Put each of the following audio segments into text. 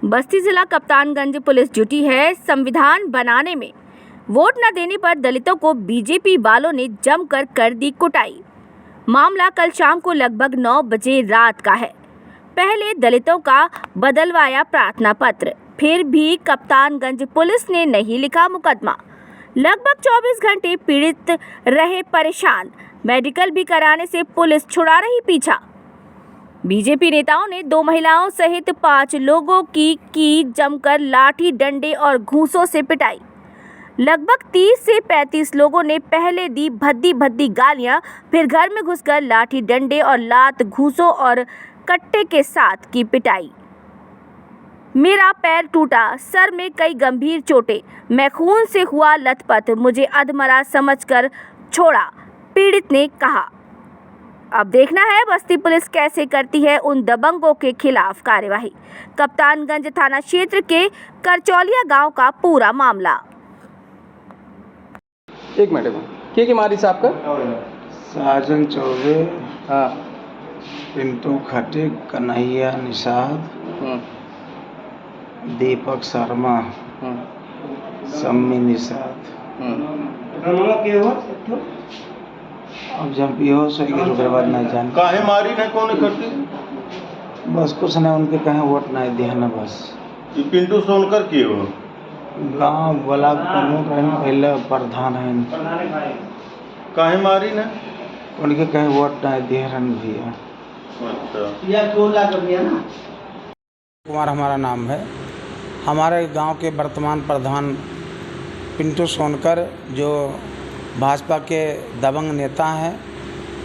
बस्ती जिला कप्तानगंज पुलिस जुटी है संविधान बनाने में। वोट न देने पर दलितों को बीजेपी वालों ने जमकर कर दी कुटाई। मामला कल शाम को लगभग 9 बजे रात का है। पहले दलितों का बदलवाया प्रार्थना पत्र, फिर भी कप्तानगंज पुलिस ने नहीं लिखा मुकदमा। लगभग 24 घंटे पीड़ित रहे परेशान। मेडिकल भी कराने से पुलिस छुड़ा रही पीछा। बीजेपी नेताओं ने 2 महिलाओं सहित 5 लोगों की जमकर लाठी, डंडे और घूंसों से पिटाई। लगभग 30 से 35 लोगों ने पहले दी भद्दी गालियां, फिर घर में घुसकर लाठी, डंडे और लात, घूंसों और कट्टे के साथ की पिटाई। मेरा पैर टूटा, सर में कई गंभीर चोटें, मैं खून से हुआ लथपथ, मुझे अधमरा समझकर छोड़ा, पीड़ित ने कहा। अब देखना है बस्ती पुलिस कैसे करती है उन दबंगों के खिलाफ कार्यवाही। कप्तानगंज थाना क्षेत्र के करचौलिया गांव का पूरा मामला। एक मिनट के मारी साहब का साजन चौबे, हाँ, पिंटू खटे, कन्हैया निषाद, दीपक शर्मा, सम्मी निषाद। अब जब बेहोश हो गए तो बाद नहीं जान काहे मारी न कौन करती बस कुछ नहीं, उनके कहीं वोट नहीं दिया न बस। ये पिंटू सोनकर के हो गांव ब्लॉक प्रमुख है, पहले प्रधान है, काहे मारी न उनके कहीं वोट नहीं दिए रन भैया। अच्छा, कुमार हमारा नाम है। हमारे गांव के वर्तमान प्रधान पिंटू सोनकर, जो भाजपा के दबंग नेता हैं,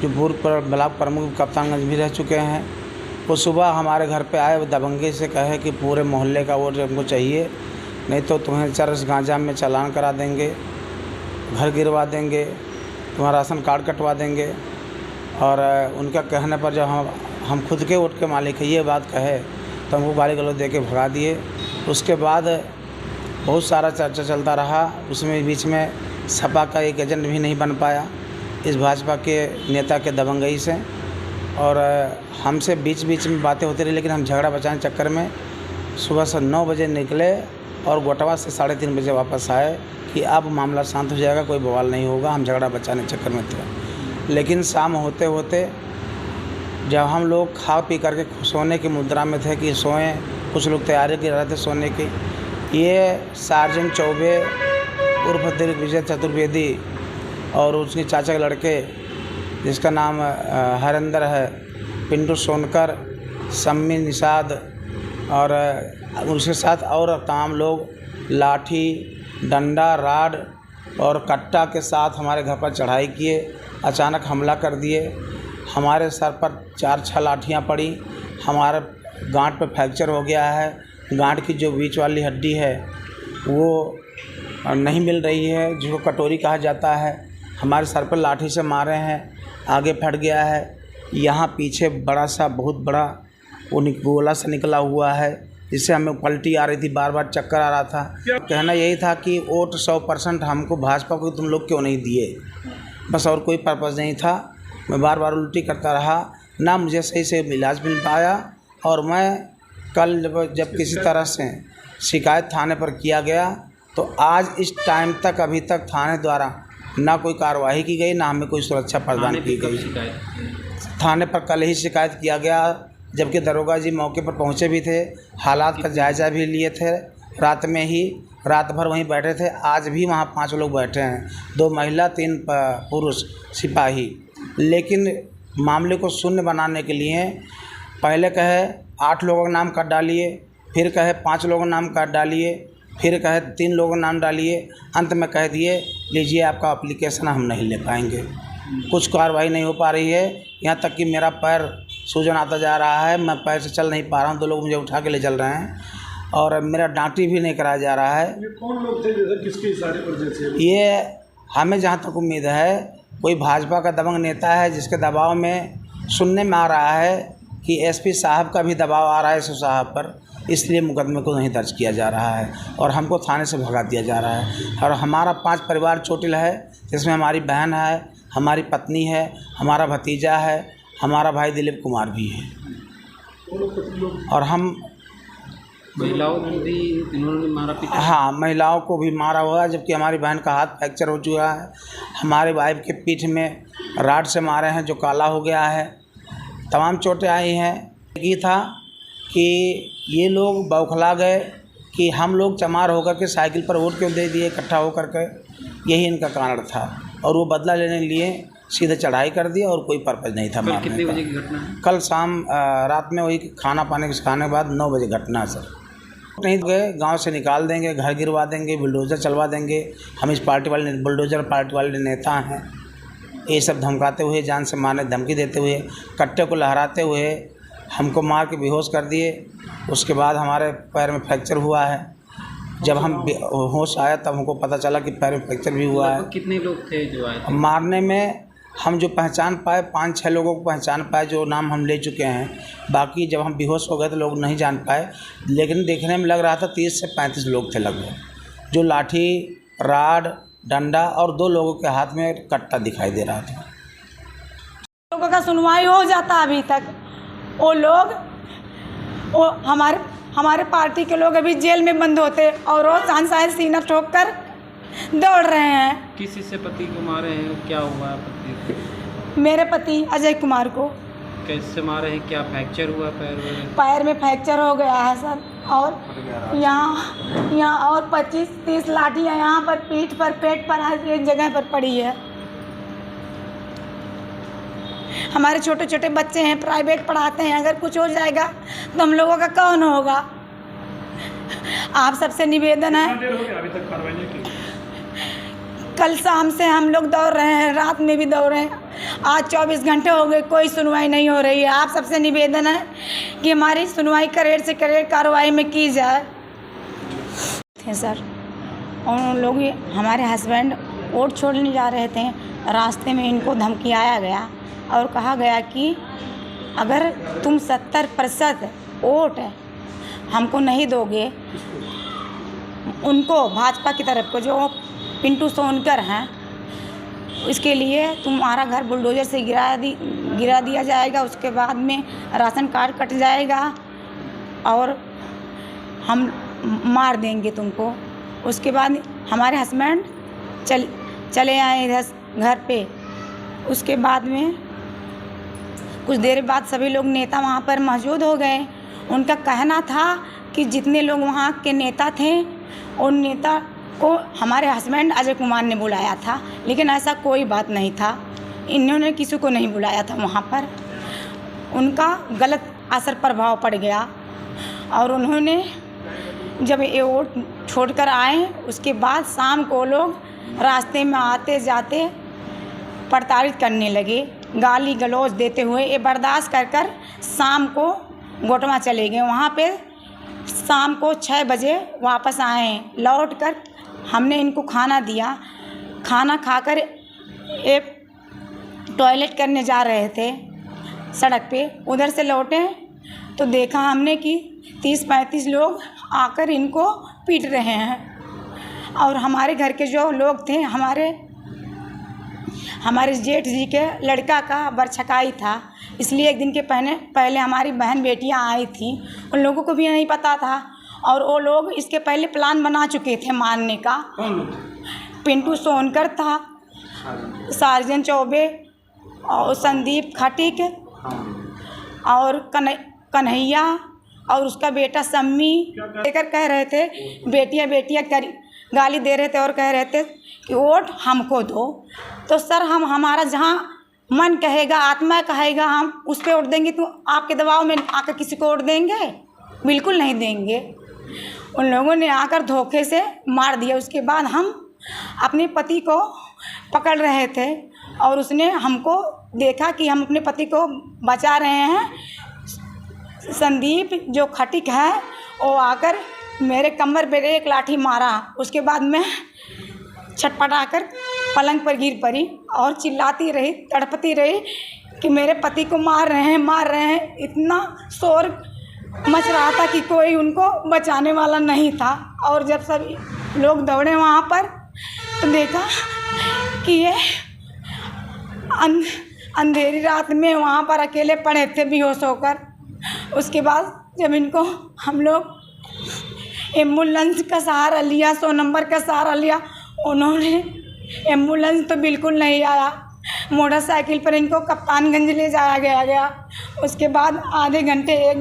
जो पूर्व ब्लॉक प्रमुख कप्तानगंज भी रह चुके हैं, वो सुबह हमारे घर पे आए, वो दबंगी से कहे कि पूरे मोहल्ले का वोट हमको चाहिए, नहीं तो तुम्हें चरस गांजा में चालान करा देंगे, घर गिरवा देंगे, तुम्हारा राशन कार्ड कटवा देंगे। और उनका कहने पर जब हम खुद के वोट के मालिक है ये बात कहे तो हमको गाली गलौज दे के भगा दिए। उसके बाद बहुत सारा चर्चा चलता रहा, उसमें बीच में सपा का एक एजेंट भी नहीं बन पाया इस भाजपा के नेता के दबंगई से, और हमसे बीच में बातें होती रही, लेकिन हम झगड़ा बचाने चक्कर में सुबह से 9 बजे निकले और गोटवा से 3:30 बजे वापस आए कि अब मामला शांत हो जाएगा, कोई बवाल नहीं होगा। हम झगड़ा बचाने चक्कर में थे, लेकिन शाम होते होते जब हम लोग खा पी करके सोने की मुद्रा में थे कि सोएं, कुछ लोग तैयारी कर रहे थे सोने की, ये सार्जन चौबे उर्फ दिग्विजय चतुर्वेदी और उसके चाचा के लड़के जिसका नाम हरेंद्र है, पिंटू सोनकर, सम्मी निषाद और उसके साथ और तमाम लोग लाठी, डंडा, राड और कट्टा के साथ हमारे घर पर चढ़ाई किए, अचानक हमला कर दिए। हमारे सर पर 4-6 लाठियाँ पड़ी, हमारे गांठ पे फ्रैक्चर हो गया है, गांठ की जो बीच वाली हड्डी है वो नहीं मिल रही है, जिसको कटोरी कहा जाता है। हमारे सर पर लाठी से मारे हैं, आगे फट गया है, यहाँ पीछे बड़ा सा बहुत बड़ा वो गोला सा निकला हुआ है, जिससे हमें पलटी आ रही थी, बार बार चक्कर आ रहा था। कहना यही था कि वोट 100% हमको भाजपा को तुम लोग क्यों नहीं दिए, बस, और कोई पर्पज़ नहीं था। मैं बार बार उल्टी करता रहा, ना मुझे सही से इलाज मिल पाया, और मैं कल जब किसी तरह से शिकायत थाने पर किया गया तो आज इस टाइम तक अभी तक थाने द्वारा ना कोई कार्रवाई की गई, ना हमें कोई सुरक्षा प्रदान की गई। थाने पर कल ही शिकायत किया गया, जबकि दरोगा जी मौके पर पहुंचे भी थे, हालात का जायज़ा भी लिए थे, रात में ही रात भर वहीं बैठे थे। आज भी वहाँ 5 लोग बैठे हैं, 2 महिला 3 पुरुष सिपाही। लेकिन मामले को शून्य बनाने के लिए पहले कहे 8 लोगों का नाम काट डालिए, फिर कहे 5 लोगों का नाम काट डालिए, फिर कहे 3 लोगों का नाम डालिए, अंत में कह दिए लीजिए आपका एप्लीकेशन हम नहीं ले पाएंगे। कुछ कार्रवाई नहीं हो पा रही है, यहाँ तक कि मेरा पैर सूजन आता जा रहा है, मैं पैर से चल नहीं पा रहा हूँ, 2 लोग मुझे उठा के ले चल रहे हैं, और मेरा डांटी भी नहीं कराया जा रहा है। ये कौन लोग थे, जैसे किसके इशारे पर जैसे? ये हमें जहाँ तक उम्मीद है कोई भाजपा का दबंग नेता है, जिसके दबाव में सुनने में आ रहा है कि एसपी साहब का भी दबाव आ रहा है एसओ साहब पर, इसलिए मुकदमे को नहीं दर्ज किया जा रहा है और हमको थाने से भगा दिया जा रहा है। और हमारा 5 परिवार चोटिल है, जिसमें हमारी बहन है, हमारी पत्नी है, हमारा भतीजा है, हमारा भाई दिलीप कुमार भी है। और हम महिलाओं को भी इन्होंने मारा पीटा? हाँ, महिलाओं को भी मारा हुआ है, जबकि हमारी बहन का हाथ फ्रैक्चर हो चुका है। हमारे वाइफ के पीठ में राड से मारे हैं जो काला हो गया है। तमाम चोटें आई हैं। ये था कि ये लोग बौखला गए कि हम लोग चमार होकर के साइकिल पर वोट क्यों दे दिए इकट्ठा होकर के, यही इनका कारण था। और वो बदला लेने के लिए सीधे चढ़ाई कर दिया और कोई पर्पज़ नहीं था मारने कितने का। बजे की घटना है? कल शाम रात में वही खाना पाने खाने के बाद 9 बजे घटना है सर। नहीं गए, गांव से निकाल देंगे, घर गिरवा देंगे, बुलडोज़र चलवा देंगे। हम इस पार्टी वाले बुलडोज़र पार्टी वाले नेता हैं। ये सब धमकाते हुए, जान से मारने धमकी देते हुए, कट्टे को लहराते हुए हमको मार के बेहोश कर दिए। उसके बाद हमारे पैर में फ्रैक्चर हुआ है। जब हम होश आया तब हमको पता चला कि पैर में फ्रैक्चर भी हुआ है। कितने लोग थे जो आए थे? मारने में हम जो पहचान पाए 5-6 लोगों को पहचान पाए, जो नाम हम ले चुके हैं। बाकी जब हम बेहोश हो गए तो लोग नहीं जान पाए, लेकिन देखने में लग रहा था 30 से 35 लोग थे लगभग, जो लाठी, राड, डंडा और 2 लोगों के हाथ में कट्टा दिखाई दे रहा था। लोगों का सुनवाई हो जाता अभी तक। वो हमारे पार्टी के लोग अभी जेल में बंद होते और रोज सांसाय सीना ठोक कर दौड़ रहे हैं। किसी से पति को मारे हैं? क्या हुआ है पति को? मेरे पति अजय कुमार को। कैसे मारे हैं? क्या फ्रैक्चर हुआ पैर में? पैर में फ्रैक्चर हो गया है सर, और यहाँ और 25-30 लाठियाँ यहाँ पर पीठ पर, पेट पर, हर एक जगह पर पड़ी है। हमारे छोटे छोटे बच्चे हैं, प्राइवेट पढ़ाते हैं। अगर कुछ हो जाएगा तो हम लोगों का कौन होगा? आप सबसे निवेदन है। अभी तक कार्रवाई नहीं की? कल शाम से हम लोग दौड़ रहे हैं, रात में भी दौड़ रहे हैं। आज 24 घंटे हो गए, कोई सुनवाई नहीं हो रही है। आप सबसे निवेदन है कि हमारी सुनवाई करेड़ से करेड़ कार्रवाई में की जाए। थे सर, और उन लोग हमारे हस्बैंड वोट छोड़ने जा रहे थे, रास्ते में इनको धमकियाया गया और कहा गया कि अगर तुम 70% वोट हमको नहीं दोगे, उनको भाजपा की तरफ को जो पिंटू सोनकर हैं, इसके लिए तुम्हारा घर बुलडोज़र से गिरा दिया जाएगा। उसके बाद में राशन कार्ड कट जाएगा और हम मार देंगे तुमको। उसके बाद हमारे हस्बैंड चले आए इधर घर पे। उसके बाद में कुछ देर बाद सभी लोग नेता वहाँ पर मौजूद हो गए। उनका कहना था कि जितने लोग वहाँ के नेता थे, उन नेता को हमारे हस्बैंड अजय कुमार ने बुलाया था, लेकिन ऐसा कोई बात नहीं था। इन्होंने किसी को नहीं बुलाया था वहाँ पर। उनका गलत असर प्रभाव पड़ गया और उन्होंने जब ये वोट छोड़कर आए, उसके बाद शाम को लोग रास्ते में आते जाते प्रताड़ित करने लगे, गाली गलौज देते हुए। ये बर्दाश्त कर शाम को गोटवा चले गए। वहाँ पे शाम को 6 बजे वापस आए। लौट कर हमने इनको खाना दिया। खाना खाकर एक टॉयलेट करने जा रहे थे सड़क पे, उधर से लौटे तो देखा हमने कि 30-35 लोग आकर इनको पीट रहे हैं। और हमारे घर के जो लोग थे, हमारे जेठ जी के लड़का का बरछकाई था, इसलिए एक दिन के पहले हमारी बहन बेटियां आई थी। उन लोगों को भी नहीं पता था और वो लोग इसके पहले प्लान बना चुके थे मारने का। पिंटू सोनकर था, सार्जन चौबे और संदीप खटिक और कन्हैया और उसका बेटा सम्मी लेकर कह रहे थे, बेटियां गाली दे रहे थे और कह रहे थे कि वोट हमको दो। तो सर, हमारा जहाँ मन कहेगा, आत्मा कहेगा, हम उस पर वोट देंगे। तो आपके दबाव में आकर किसी को वोट देंगे? बिल्कुल नहीं देंगे। उन लोगों ने आकर धोखे से मार दिया। उसके बाद हम अपने पति को पकड़ रहे थे और उसने हमको देखा कि हम अपने पति को बचा रहे हैं। संदीप जो खटिक है, वो आकर मेरे कमर पे एक लाठी मारा। उसके बाद मैं छटपटाकर पलंग पर गिर पड़ी और चिल्लाती रही, तड़पती रही कि मेरे पति को मार रहे हैं। इतना शोर मच रहा था कि कोई उनको बचाने वाला नहीं था। और जब सभी लोग दौड़े वहाँ पर तो देखा कि ये अंधेरी रात में वहाँ पर अकेले पड़े थे बेहोश होकर। उसके बाद जब इनको हम लोग एम्बुलेंस का सहारा लिया, 100 नंबर का सहारा लिया उन्होंने। एम्बुलेंस तो बिल्कुल नहीं आया। मोटरसाइकिल पर इनको कप्तानगंज ले जाया गया। उसके बाद आधे घंटे 1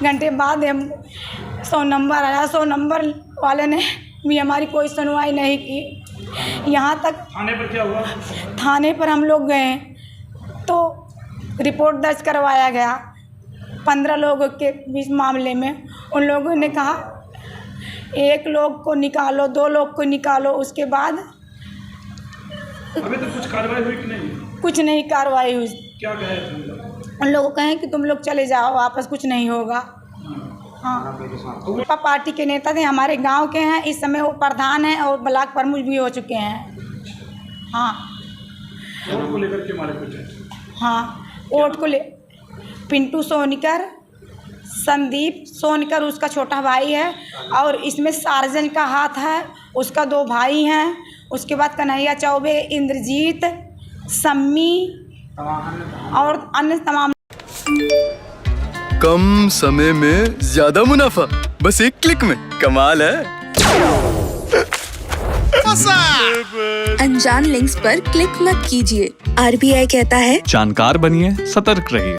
घंटे बाद 100 नंबर आया। 100 नंबर वाले ने भी हमारी कोई सुनवाई नहीं की। यहाँ तक थाने पर क्या हुआ? थाने पर हम लोग गए तो रिपोर्ट दर्ज करवाया गया 15 लोगों के बीच मामले में। उन लोगों ने कहा 1 लोग को निकालो, 2 लोग को निकालो। उसके बाद अभी तो कुछ कार्रवाई हुई कि नहीं? कुछ नहीं कार्रवाई हुई। क्या कहे तुम लोग? उन लोगों को कहें कि तुम लोग चले जाओ वापस, कुछ नहीं होगा। हाँ, वो पार्टी के नेता थे, हमारे गांव के हैं। इस समय वो प्रधान हैं और ब्लॉक प्रमुख भी हो चुके हैं। हाँ वोट को लेकर के मारे पीटे? हाँ, वोट को ले पिंटू सोनकर, संदीप सोनकर उसका छोटा भाई है, और इसमें सार्जन का हाथ है, उसका 2 भाई हैं। उसके बाद कन्हैया चौबे, इंद्रजीत, सम्मी और अन्य तमाम। कम समय में ज्यादा मुनाफा, बस एक क्लिक में, कमाल है। अनजान लिंक्स पर क्लिक मत कीजिए। RBI कहता है जानकार बनिए, सतर्क रहिए।